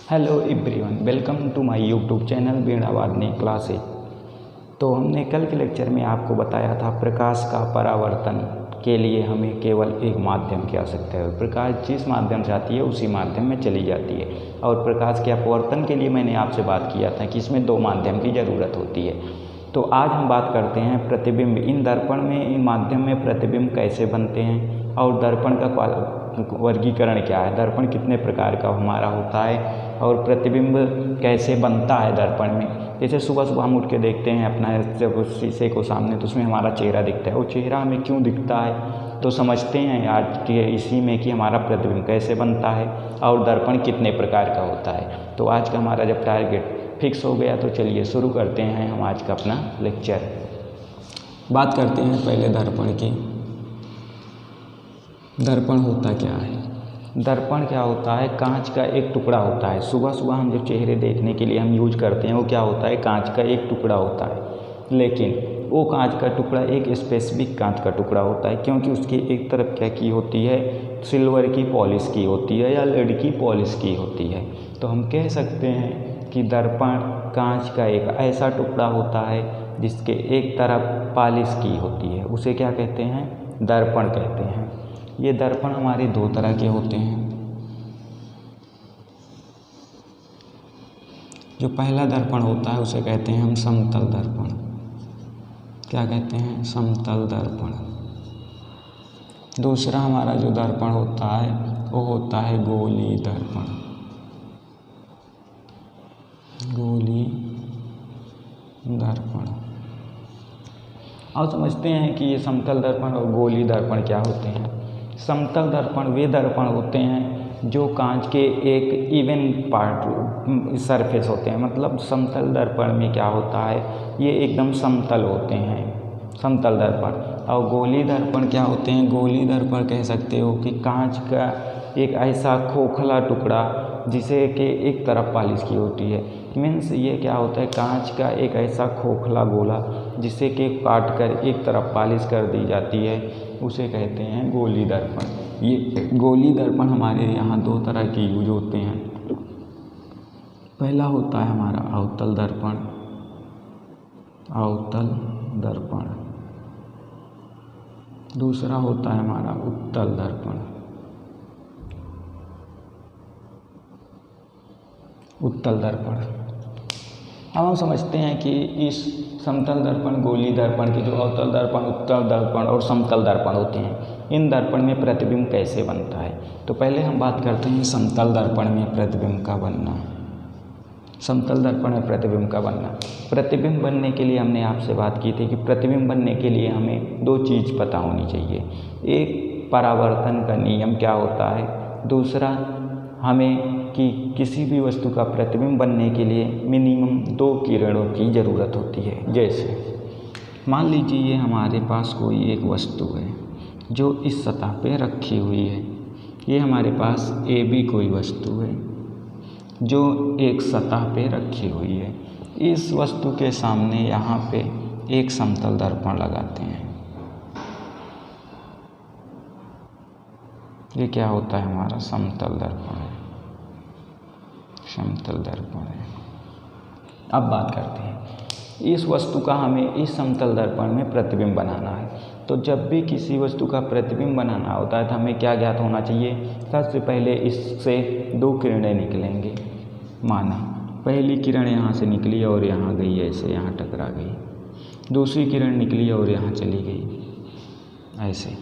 Hello everyone, welcome to my YouTube channel Veena Vadani classes. तो हमने कल के लेक्चर में आपको बताया था प्रकाश का परावर्तन के लिए हमें केवल एक माध्यम की आवश्यकता है। प्रकाश जिस माध्यम से आती है उसी माध्यम में चली जाती है। और प्रकाश के अपवर्तन के लिए मैंने आपसे बात किया था कि इसमें दो माध्यम की ज़रूरत होती है। तो आज हम बात करते हैं प्रतिबिंब। इन दर्पण में, इन माध्यम में प्रतिबिंब कैसे बनते हैं और दर्पण का वर्गीकरण क्या है, दर्पण कितने प्रकार का हमारा होता है और प्रतिबिंब कैसे बनता है दर्पण में। जैसे सुबह सुबह हम उठ के देखते हैं अपना जब शीशे को सामने, तो उसमें हमारा चेहरा दिखता है। वो चेहरा हमें क्यों दिखता है, तो समझते हैं आज के इसी में कि हमारा प्रतिबिंब कैसे बनता है और दर्पण कितने प्रकार का होता है। तो आज का हमारा जब टारगेट फिक्स हो गया तो चलिए शुरू करते हैं हम आज का अपना लेक्चर। बात करते हैं पहले दर्पण की। दर्पण होता क्या है? दर्पण क्या होता है? कांच का एक टुकड़ा होता है। सुबह सुबह हम जो चेहरे देखने के लिए हम यूज करते हैं वो क्या होता है? कांच का एक टुकड़ा होता है। लेकिन वो कांच का टुकड़ा एक स्पेसिफिक कांच का टुकड़ा होता है, क्योंकि उसकी एक तरफ क्या की होती है, सिल्वर की पॉलिश की होती है या लेड की पॉलिश की होती है। तो हम कह सकते हैं कि दर्पण कांच का एक ऐसा टुकड़ा होता है जिसके एक तरफ पॉलिश की होती है, उसे क्या कहते हैं? दर्पण कहते हैं। ये दर्पण हमारे दो तरह के होते हैं। जो पहला दर्पण होता है उसे कहते हैं हम समतल दर्पण। क्या कहते हैं? समतल दर्पण। दूसरा हमारा जो दर्पण होता है वो होता है गोली दर्पण। गोली दर्पण। अब समझते हैं कि ये समतल दर्पण और गोली दर्पण क्या होते हैं। समतल दर्पण वे दर्पण होते हैं जो कांच के एक इवन पार्ट सरफेस होते हैं। मतलब समतल दर्पण में क्या होता है, ये एकदम समतल होते हैं, समतल दर्पण। और गोली दर्पण क्या होते हैं? गोली दर्पण कह सकते हो कि कांच का एक ऐसा खोखला टुकड़ा जिसे कि एक तरफ पॉलिश की होती है। मीन्स ये क्या होता है, कांच का एक ऐसा खोखला गोला जिसे कि काट कर एक तरफ पॉलिश कर दी जाती है, उसे कहते हैं गोली दर्पण। ये गोली दर्पण हमारे यहाँ दो तरह के यूज होते हैं। पहला होता है हमारा अवतल दर्पण। अवतल दर्पण। दूसरा होता है हमारा उत्तल दर्पण। उत्तल दर्पण। अब हम समझते हैं कि इस समतल दर्पण, गोली दर्पण के जो अवतल दर्पण, उत्तल दर्पण और समतल दर्पण होते हैं, इन दर्पण में प्रतिबिंब कैसे बनता है। तो पहले हम बात करते हैं समतल दर्पण में प्रतिबिंब का बनना। समतल दर्पण में प्रतिबिंब का बनना। प्रतिबिंब बनने के लिए हमने आपसे बात की थी कि प्रतिबिंब बनने के लिए हमें दो चीज़ पता होनी चाहिए। एक, परावर्तन का नियम क्या होता है। दूसरा, हमें कि किसी भी वस्तु का प्रतिबिंब बनने के लिए मिनिमम दो किरणों की ज़रूरत होती है। जैसे मान लीजिए ये हमारे पास कोई एक वस्तु है जो इस सतह पे रखी हुई है। ये हमारे पास AB कोई वस्तु है जो एक सतह पे रखी हुई है। इस वस्तु के सामने यहाँ पे एक समतल दर्पण लगाते हैं। ये क्या होता है? हमारा समतल दर्पण है। समतल दर्पण है। अब बात करते हैं इस वस्तु का, हमें इस समतल दर्पण में प्रतिबिंब बनाना है। तो जब भी किसी वस्तु का प्रतिबिंब बनाना होता है तो हमें क्या ज्ञात होना चाहिए? सबसे पहले इससे दो किरणें निकलेंगे। माना पहली किरण यहाँ से निकली और यहाँ गई, ऐसे यहाँ टकरा गई। दूसरी किरण निकली और यहाँ चली गई, ऐसे।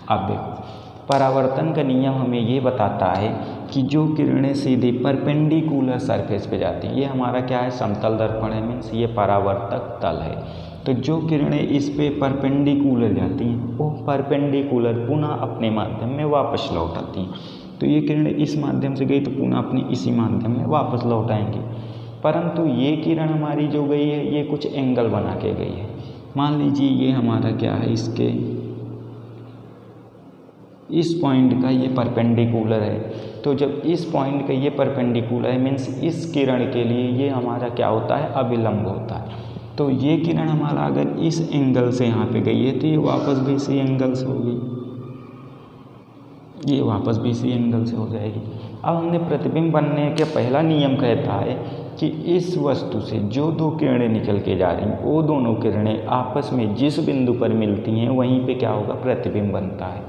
अब देखो, परावर्तन का नियम हमें ये बताता है कि जो किरणें सीधे परपेंडिकुलर सरफेस पे जाती हैं, ये हमारा क्या है? समतल दर्पण है। मीन्स ये परावर्तक तल है। तो जो किरणें इस पे परपेंडिकुलर जाती हैं वो परपेंडिकुलर पुनः अपने माध्यम में वापस लौट आती हैं। तो ये किरणें इस माध्यम से गई तो पुनः अपने इसी माध्यम में वापस लौट आएंगी। परंतु ये किरण हमारी जो गई है ये कुछ एंगल बना के गई है। मान लीजिए ये हमारा क्या है, इसके इस पॉइंट का ये परपेंडिकुलर है। तो जब इस पॉइंट का ये परपेंडिकुलर है, मीन्स इस किरण के लिए ये हमारा क्या होता है? अभिलंब होता है। तो ये किरण हमारा अगर इस एंगल से यहाँ पे गई है तो ये वापस भी इसी एंगल से होगी। ये वापस भी इसी एंगल से हो जाएगी। अब हमने प्रतिबिंब बनने के पहला नियम कहता है कि इस वस्तु से जो दो किरणें निकल के जा रही हैं वो दोनों किरणें आपस में जिस बिंदु पर मिलती हैं वहीं पे क्या होगा, प्रतिबिंब बनता है।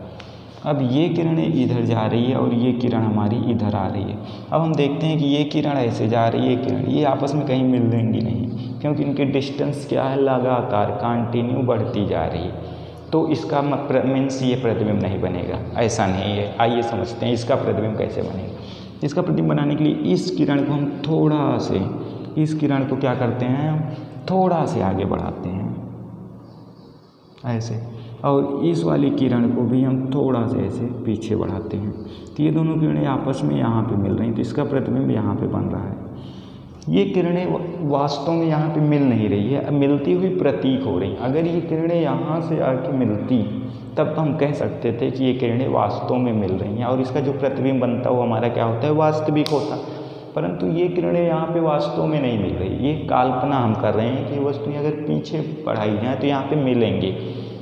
अब ये किरणें इधर जा रही है और ये किरण हमारी इधर आ रही है। अब हम देखते हैं कि ये किरण ऐसे जा रही है, किरण ये आपस में कहीं मिलेंगी नहीं, क्योंकि इनकी डिस्टेंस क्या है, लगातार कंटिन्यू बढ़ती जा रही है। तो इसका मीन्स ये प्रतिबिंब नहीं बनेगा, ऐसा नहीं है। आइए समझते हैं इसका प्रतिबिंब कैसे बनेगा। इसका प्रतिबिंब बनाने के लिए इस किरण को हम थोड़ा से, इस किरण को क्या करते हैं, हम थोड़ा से आगे बढ़ाते हैं ऐसे, और इस वाली किरण को भी हम थोड़ा से ऐसे पीछे बढ़ाते हैं। तो ये दोनों किरणें आपस में यहाँ पे मिल रही हैं, तो इसका प्रतिबिंब यहाँ पे बन रहा है। ये किरणें वास्तव में यहाँ पे मिल नहीं रही है, मिलती हुई प्रतीक हो रही। अगर ये किरणें यहाँ से आके मिलती तब तो हम कह सकते थे कि ये किरणें वास्तव में मिल रही हैं और इसका जो प्रतिबिंब बनता है वो हमारा क्या होता है, वास्तविक होता। परंतु ये किरणें यहाँ पे वास्तव में नहीं मिल रही, ये काल्पना हम कर रहे हैं कि वस्तुएं अगर पीछे बढ़ाई जाएँ तो यहाँ पे मिलेंगे।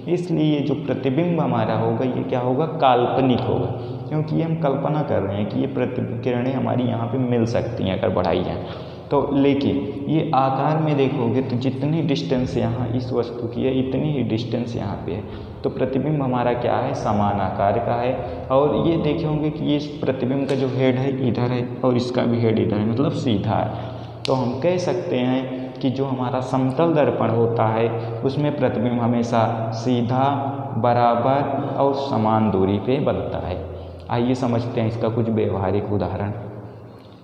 इसलिए ये जो प्रतिबिंब हमारा होगा ये क्या होगा, काल्पनिक होगा, क्योंकि ये हम कल्पना कर रहे हैं कि ये किरणें हमारी यहाँ पे मिल सकती हैं अगर बढ़ाई जाएँ तो। लेकिन ये आकार में देखोगे तो जितनी डिस्टेंस यहाँ इस वस्तु की है इतनी ही डिस्टेंस यहाँ पे है, तो प्रतिबिंब हमारा क्या है, समान आकार का है। और ये देखोगे कि ये प्रतिबिंब का जो हेड है इधर है और इसका भी हेड इधर है, मतलब सीधा है। तो हम कह सकते हैं कि जो हमारा समतल दर्पण होता है उसमें प्रतिबिंब हमेशा सीधा, बराबर और समान दूरी पे बनता है। आइए समझते हैं इसका कुछ व्यवहारिक उदाहरण।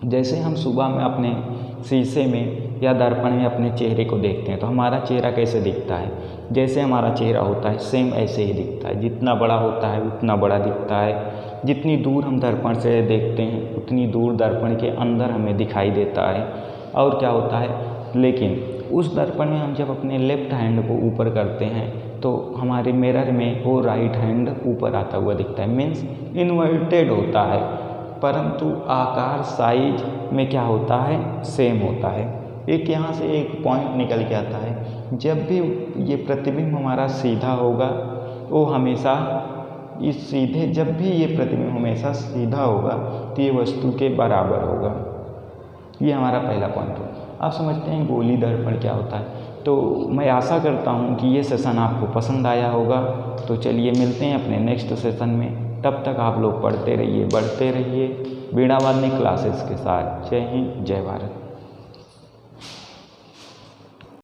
जैसे हम सुबह में अपने शीशे में या दर्पण में अपने चेहरे को देखते हैं तो हमारा चेहरा कैसे दिखता है, जैसे हमारा चेहरा होता है सेम ऐसे ही दिखता है। जितना बड़ा होता है उतना बड़ा दिखता है, जितनी दूर हम दर्पण से देखते हैं उतनी दूर दर्पण के अंदर हमें दिखाई देता है। और क्या होता है, लेकिन उस दर्पण में हम जब अपने लेफ्ट हैंड को ऊपर करते हैं तो हमारे मिरर में वो राइट हैंड ऊपर आता हुआ दिखता है, मीन्स इन्वर्टेड होता है। परंतु आकार साइज में क्या होता है, सेम होता है। एक यहाँ से एक पॉइंट निकल के आता है, जब भी ये प्रतिबिंब हमारा सीधा होगा वो हमेशा इस सीधे, जब भी ये प्रतिबिंब हमेशा सीधा होगा तो ये वस्तु के बराबर होगा। ये हमारा पहला पॉइंट हो। आप समझते हैं गोली दर्पण क्या होता है। तो मैं आशा करता हूँ कि ये सेशन आपको पसंद आया होगा। तो चलिए मिलते हैं अपने नेक्स्ट सेशन में, तब तक आप लोग पढ़ते रहिए, बढ़ते रहिए वीणा वादनी क्लासेस के साथ। जय हिंद, जय भारत।